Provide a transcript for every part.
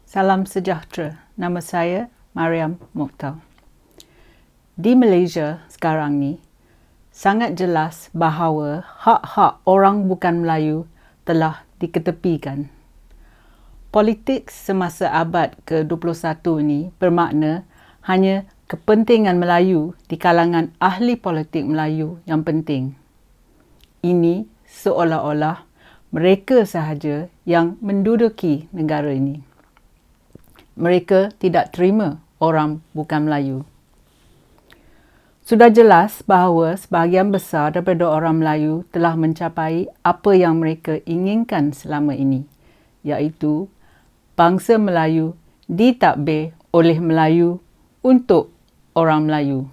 Salam sejahtera. Nama saya Mariam Mokhtar. Di Malaysia sekarang ni, sangat jelas bahawa hak-hak orang bukan Melayu telah diketepikan. Politik semasa abad ke-21 ni bermakna hanya kepentingan Melayu di kalangan ahli politik Melayu yang penting. Ini seolah-olah mereka sahaja yang menduduki negara ini. Mereka tidak terima orang bukan Melayu. Sudah jelas bahawa sebahagian besar daripada orang Melayu telah mencapai apa yang mereka inginkan selama ini, iaitu bangsa Melayu ditadbir oleh Melayu untuk orang Melayu.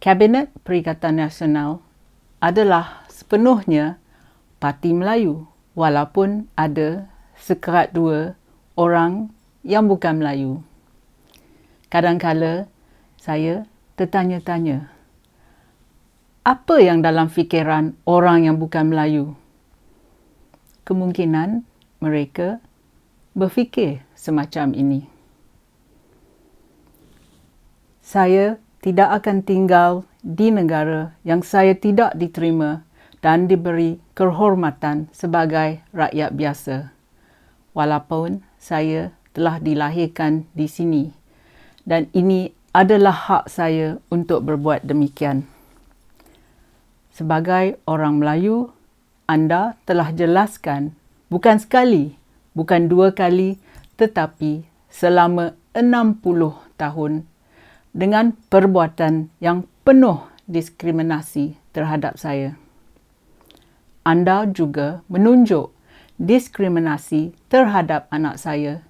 Kabinet Perikatan Nasional adalah sepenuhnya Parti Melayu, walaupun ada sekerat dua orang yang bukan Melayu. Kadang-kala saya tertanya-tanya, apa yang dalam fikiran orang yang bukan Melayu? Kemungkinan mereka berfikir semacam ini. Saya tidak akan tinggal di negara yang saya tidak diterima dan diberi kehormatan sebagai rakyat biasa, walaupun saya telah dilahirkan di sini dan ini adalah hak saya untuk berbuat demikian. Sebagai orang Melayu, anda telah jelaskan bukan sekali, bukan dua kali, tetapi selama 60 tahun dengan perbuatan yang penuh diskriminasi terhadap saya. Anda juga menunjuk diskriminasi terhadap anak saya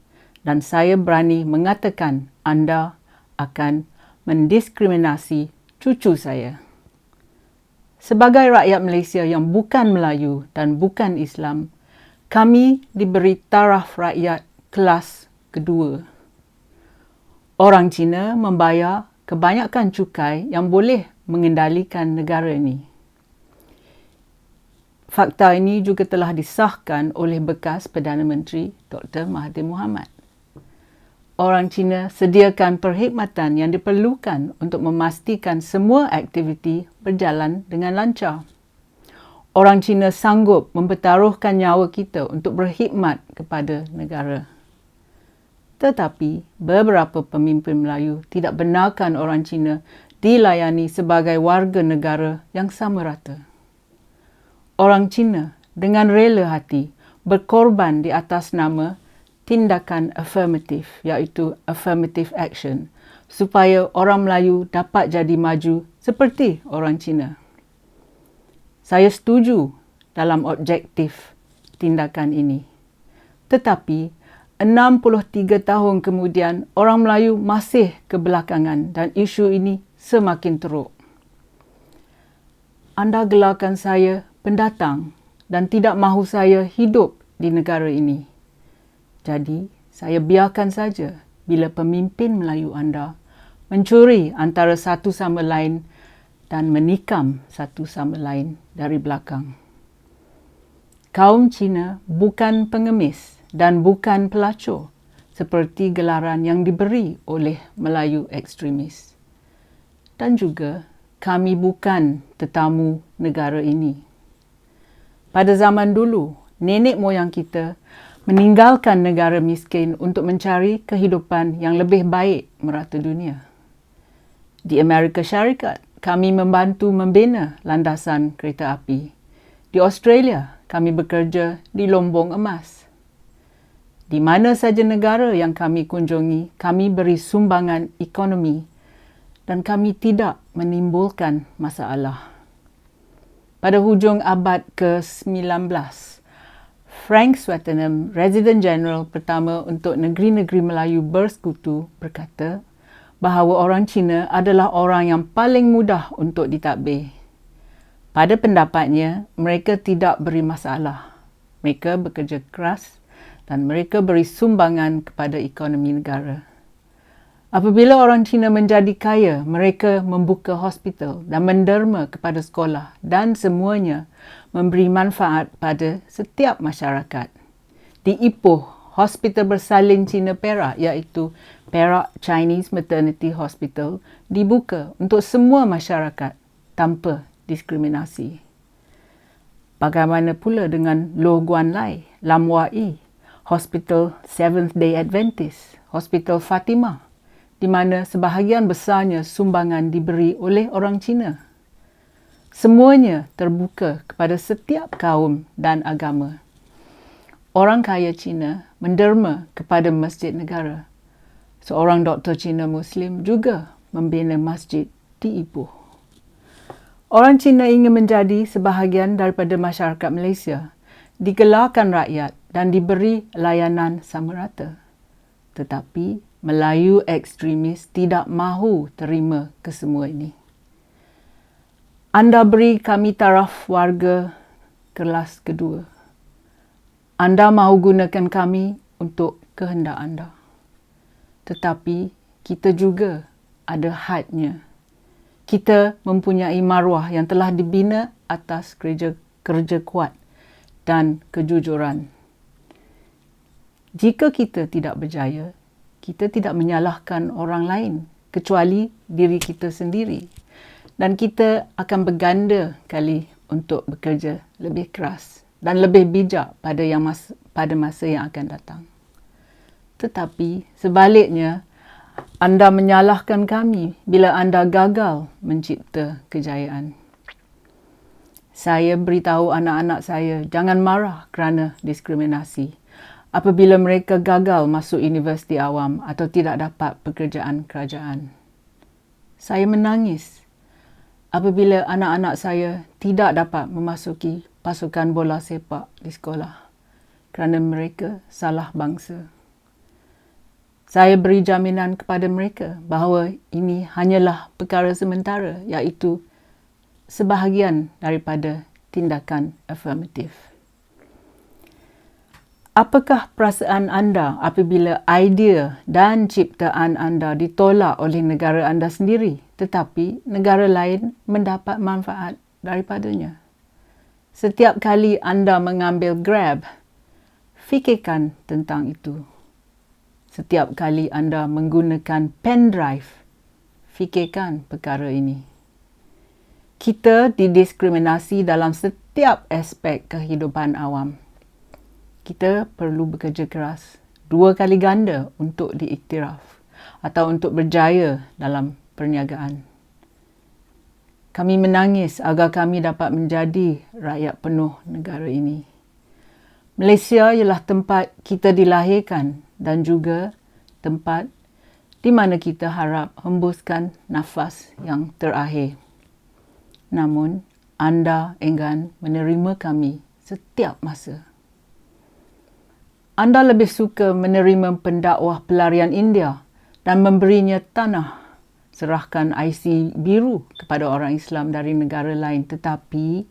dan saya berani mengatakan anda akan mendiskriminasi cucu saya. Sebagai rakyat Malaysia yang bukan Melayu dan bukan Islam, kami diberi taraf rakyat kelas kedua. Orang Cina membayar kebanyakan cukai yang boleh mengendalikan negara ini. Fakta ini juga telah disahkan oleh bekas Perdana Menteri Dr. Mahathir Mohamad. Orang Cina sediakan perkhidmatan yang diperlukan untuk memastikan semua aktiviti berjalan dengan lancar. Orang Cina sanggup mempertaruhkan nyawa kita untuk berkhidmat kepada negara. Tetapi beberapa pemimpin Melayu tidak benarkan orang Cina dilayani sebagai warga negara yang sama rata. Orang Cina dengan rela hati berkorban di atas nama tindakan afirmatif, iaitu affirmative action, supaya orang Melayu dapat jadi maju seperti orang Cina. Saya setuju dalam objektif tindakan ini. Tetapi 63 tahun kemudian, orang Melayu masih kebelakangan dan isu ini semakin teruk. Anda gelarkan saya pendatang dan tidak mahu saya hidup di negara ini. Jadi, saya biarkan saja bila pemimpin Melayu anda mencuri antara satu sama lain dan menikam satu sama lain dari belakang. Kaum Cina bukan pengemis dan bukan pelacur seperti gelaran yang diberi oleh Melayu ekstremis. Dan juga, kami bukan tetamu negara ini. Pada zaman dulu, nenek moyang kita meninggalkan negara miskin untuk mencari kehidupan yang lebih baik merata dunia. Di Amerika Syarikat, kami membantu membina landasan kereta api. Di Australia, kami bekerja di Lombong Emas. Di mana saja negara yang kami kunjungi, kami beri sumbangan ekonomi dan kami tidak menimbulkan masalah. Pada hujung abad ke-19, Frank Swettenham, Residen Jeneral pertama untuk negeri-negeri Melayu bersekutu, berkata bahawa orang Cina adalah orang yang paling mudah untuk ditadbir. Pada pendapatnya, mereka tidak beri masalah. Mereka bekerja keras dan mereka beri sumbangan kepada ekonomi negara. Apabila orang Cina menjadi kaya, mereka membuka hospital dan menderma kepada sekolah dan semuanya memberi manfaat pada setiap masyarakat. Di Ipoh, hospital bersalin Cina Perak iaitu Perak Chinese Maternity Hospital dibuka untuk semua masyarakat tanpa diskriminasi. Bagaimana pula dengan Lo Guan Lai, Lam Wah Yi, Hospital Seventh Day Adventist, Hospital Fatimah, di mana sebahagian besarnya sumbangan diberi oleh orang Cina. Semuanya terbuka kepada setiap kaum dan agama. Orang kaya Cina menderma kepada masjid negara. Seorang doktor Cina Muslim juga membina masjid di Ipoh. Orang Cina ingin menjadi sebahagian daripada masyarakat Malaysia, digelarkan rakyat dan diberi layanan sama rata. Tetapi Melayu ekstremis tidak mahu terima kesemua ini. Anda beri kami taraf warga kelas kedua. Anda mahu gunakan kami untuk kehendak anda. Tetapi kita juga ada hadnya. Kita mempunyai maruah yang telah dibina atas kerja kuat dan kejujuran. Jika kita tidak berjaya, kita tidak menyalahkan orang lain kecuali diri kita sendiri. Dan kita akan berganda kali untuk bekerja lebih keras dan lebih bijak pada masa yang akan datang. Tetapi sebaliknya, anda menyalahkan kami bila anda gagal mencipta kejayaan. Saya beritahu anak-anak saya jangan marah kerana diskriminasi apabila mereka gagal masuk universiti awam atau tidak dapat pekerjaan kerajaan. Saya menangis apabila anak-anak saya tidak dapat memasuki pasukan bola sepak di sekolah kerana mereka salah bangsa. Saya beri jaminan kepada mereka bahawa ini hanyalah perkara sementara, iaitu sebahagian daripada tindakan afirmatif. Apakah perasaan anda apabila idea dan ciptaan anda ditolak oleh negara anda sendiri, tetapi negara lain mendapat manfaat daripadanya? Setiap kali anda mengambil Grab, fikirkan tentang itu. Setiap kali anda menggunakan pendrive, fikirkan perkara ini. Kita didiskriminasi dalam setiap aspek kehidupan awam. Kita perlu bekerja keras 2 kali ganda untuk diiktiraf atau untuk berjaya dalam perniagaan. Kami menangis agar kami dapat menjadi rakyat penuh negara ini. Malaysia ialah tempat kita dilahirkan dan juga tempat di mana kita harap hembuskan nafas yang terakhir. Namun, anda enggan menerima kami setiap masa. Anda lebih suka menerima pendakwah pelarian India dan memberinya tanah, serahkan IC biru kepada orang Islam dari negara lain. Tetapi,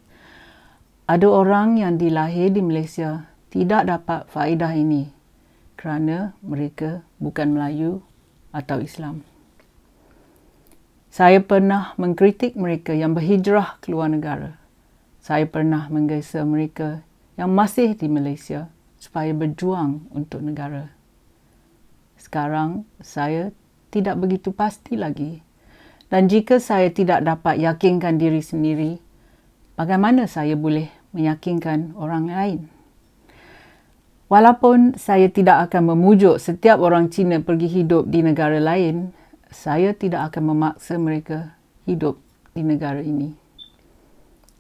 ada orang yang dilahir di Malaysia tidak dapat faedah ini kerana mereka bukan Melayu atau Islam. Saya pernah mengkritik mereka yang berhijrah keluar negara. Saya pernah menggesa mereka yang masih di Malaysia supaya berjuang untuk negara. Sekarang, saya tidak begitu pasti lagi. Dan jika saya tidak dapat yakinkan diri sendiri, bagaimana saya boleh meyakinkan orang lain? Walaupun saya tidak akan memujuk setiap orang Cina pergi hidup di negara lain, saya tidak akan memaksa mereka hidup di negara ini.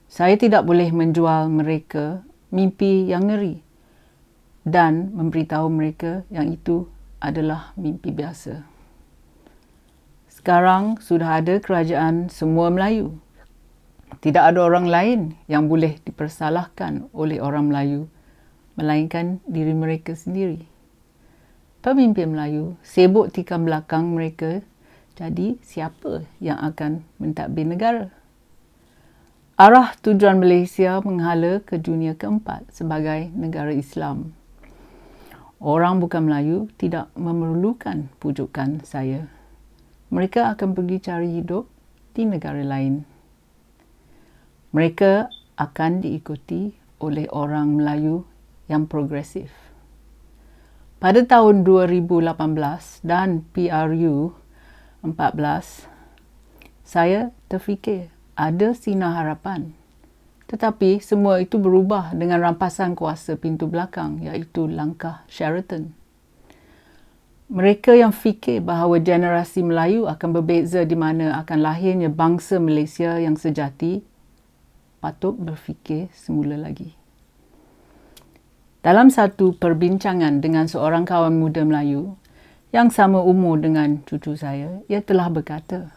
Saya tidak boleh menjual mereka mimpi yang ngeri dan memberitahu mereka yang itu adalah mimpi biasa. Sekarang sudah ada kerajaan semua Melayu. Tidak ada orang lain yang boleh dipersalahkan oleh orang Melayu, melainkan diri mereka sendiri. Pemimpin Melayu sibuk tikam belakang mereka, jadi siapa yang akan mentadbir negara? Arah tujuan Malaysia menghala ke dunia keempat sebagai negara Islam. Orang bukan Melayu tidak memerlukan pujukan saya. Mereka akan pergi cari hidup di negara lain. Mereka akan diikuti oleh orang Melayu yang progresif. pada tahun 2018 dan PRU 14, saya terfikir ada sinar harapan. Tetapi semua itu berubah dengan rampasan kuasa pintu belakang, iaitu langkah Sheraton. Mereka yang fikir bahawa generasi Melayu akan berbeza di mana akan lahirnya bangsa Malaysia yang sejati, patut berfikir semula lagi. Dalam satu perbincangan dengan seorang kawan muda Melayu yang sama umur dengan cucu saya, ia telah berkata,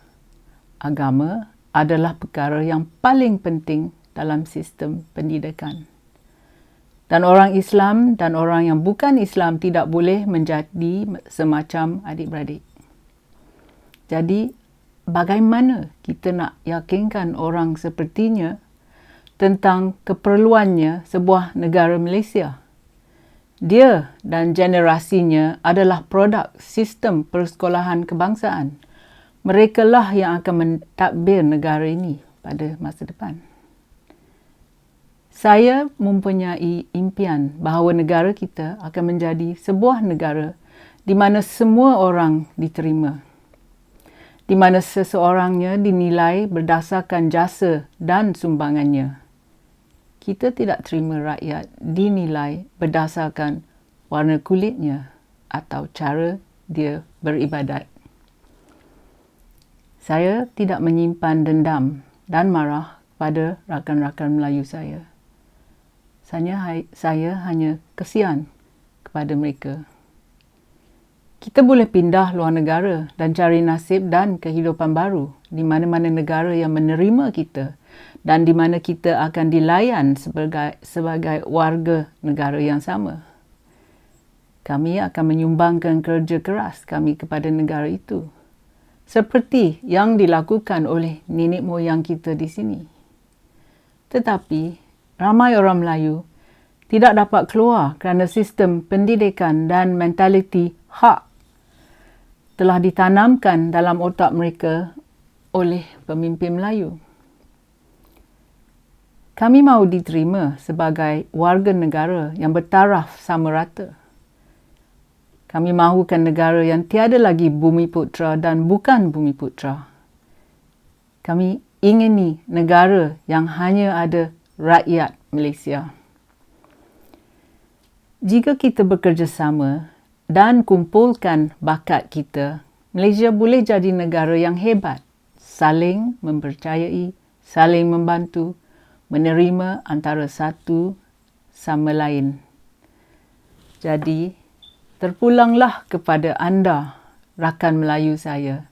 agama adalah perkara yang paling penting dalam sistem pendidikan. Dan orang Islam dan orang yang bukan Islam tidak boleh menjadi semacam adik-beradik. Jadi, bagaimana kita nak yakinkan orang sepertinya tentang keperluannya sebuah negara Malaysia? Dia dan generasinya adalah produk sistem persekolahan kebangsaan. Merekalah yang akan mentadbir negara ini pada masa depan. Saya mempunyai impian bahawa negara kita akan menjadi sebuah negara di mana semua orang diterima, di mana seseorangnya dinilai berdasarkan jasa dan sumbangannya. Kita tidak terima rakyat dinilai berdasarkan warna kulitnya atau cara dia beribadat. Saya tidak menyimpan dendam dan marah pada rakan-rakan Melayu saya. Saya hanya kesian kepada mereka. Kita boleh pindah luar negara dan cari nasib dan kehidupan baru di mana-mana negara yang menerima kita dan di mana kita akan dilayan sebagai warga negara yang sama. Kami akan menyumbangkan kerja keras kami kepada negara itu, seperti yang dilakukan oleh nenek moyang kita di sini. Tetapi, ramai orang Melayu tidak dapat keluar kerana sistem pendidikan dan mentaliti hak telah ditanamkan dalam otak mereka oleh pemimpin Melayu. Kami mahu diterima sebagai warga negara yang bertaraf sama rata. Kami mahukan negara yang tiada lagi Bumiputera dan bukan Bumiputera. Kami ingini negara yang hanya ada rakyat Malaysia. Jika kita bekerjasama dan kumpulkan bakat kita, Malaysia boleh jadi negara yang hebat, saling mempercayai, saling membantu, menerima antara satu sama lain. Jadi, terpulanglah kepada anda, rakan Melayu saya,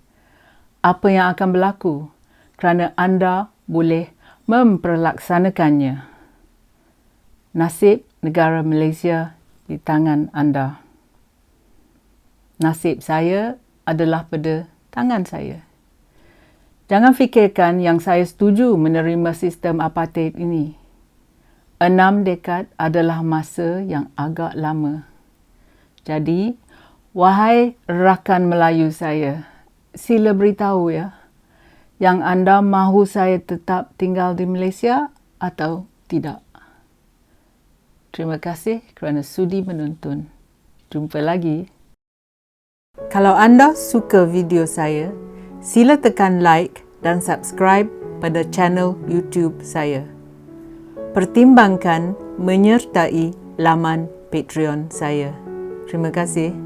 apa yang akan berlaku kerana anda boleh memperlaksanakannya. Nasib negara Malaysia di tangan anda. Nasib saya adalah pada tangan saya. Jangan fikirkan yang saya setuju menerima sistem apartheid ini. 6 dekad adalah masa yang agak lama. Jadi, wahai rakan Melayu saya, sila beritahu ya, yang anda mahu saya tetap tinggal di Malaysia atau tidak. Terima kasih kerana sudi menonton. Jumpa lagi. Kalau anda suka video saya, sila tekan like dan subscribe pada channel YouTube saya. Pertimbangkan menyertai laman Patreon saya. Terima kasih.